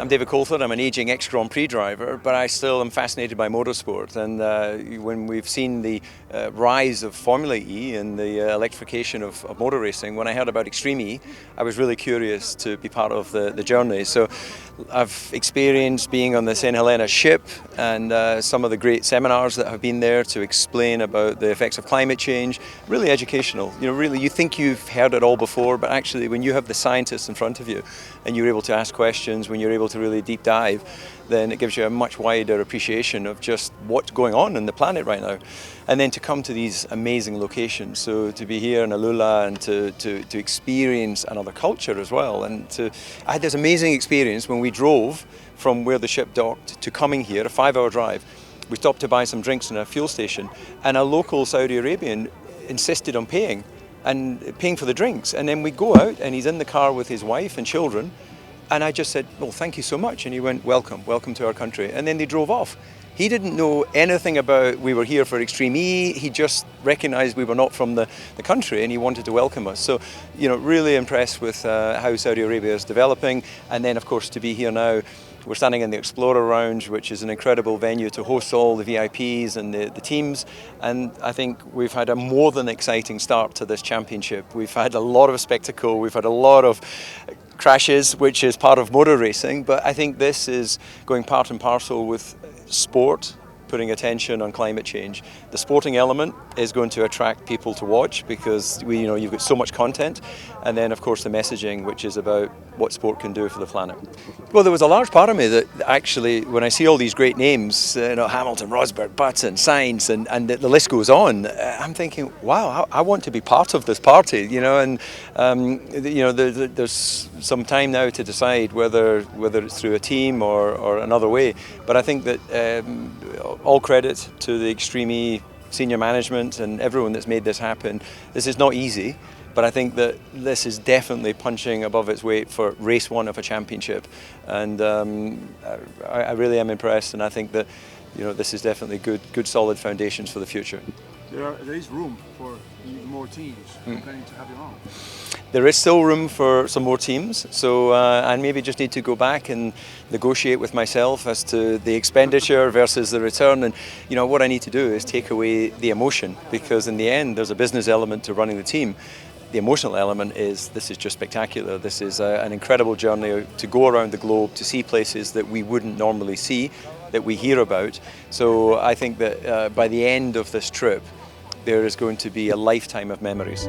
I'm David Coulthard. I'm an aging ex-Grand Prix driver, but I still am fascinated by motorsport. And when we've seen the rise of Formula E and the electrification of motor racing, when I heard about Extreme E, I was really curious to be part of the journey. So I've experienced being on the St. Helena ship and some of the great seminars that have been there to explain about the effects of climate change. Really educational. Really, you think you've heard it all before, but actually when you have the scientists in front of you and you're able to ask questions, when you're able to really deep dive, then it gives you a much wider appreciation of just what's going on the planet right now. And then to come to these amazing locations, so to be here in Alula and to experience another culture as well. And I had this amazing experience when we drove from where the ship docked to coming here, a 5-hour drive. We stopped to buy some drinks in a fuel station, and a local Saudi Arabian insisted on paying for the drinks. And then we go out and he's in the car with his wife and children, and I just said, well, thank you so much. And he went, welcome to our country. And then they drove off. He didn't know anything about we were here for Extreme E. He just recognized we were not from the country, and he wanted to welcome us. So, really impressed with how Saudi Arabia is developing. And then, of course, to be here now, we're standing in the Explorer Lounge, which is an incredible venue to host all the VIPs and the teams. And I think we've had a more than exciting start to this championship. We've had a lot of spectacle. We've had a lot of crashes, which is part of motor racing. But I think this is going part and parcel with sport, putting attention on climate change. The sporting element is going to attract people to watch because you've got so much content, and then of course the messaging, which is about what sport can do for the planet. Well, there was a large part of me that actually, when I see all these great names, Hamilton, Rosberg, Button, Sainz, and the list goes on, I'm thinking, wow, I want to be part of this party, and there's some time now to decide whether it's through a team or another way. But I think that all credit to the Extreme E senior management and everyone that's made this happen. This is not easy, but I think that this is definitely punching above its weight for race one of a championship. And I really am impressed, and I think that this is definitely good solid foundations for the future. There is room for even more teams. I'm planning to have you on. There is still room for some more teams, so I maybe just need to go back and negotiate with myself as to the expenditure versus the return. And what I need to do is take away the emotion, because in the end there's a business element to running the team. The emotional element is this is just spectacular. This is an incredible journey to go around the globe, to see places that we wouldn't normally see, that we hear about. So I think that by the end of this trip, there is going to be a lifetime of memories.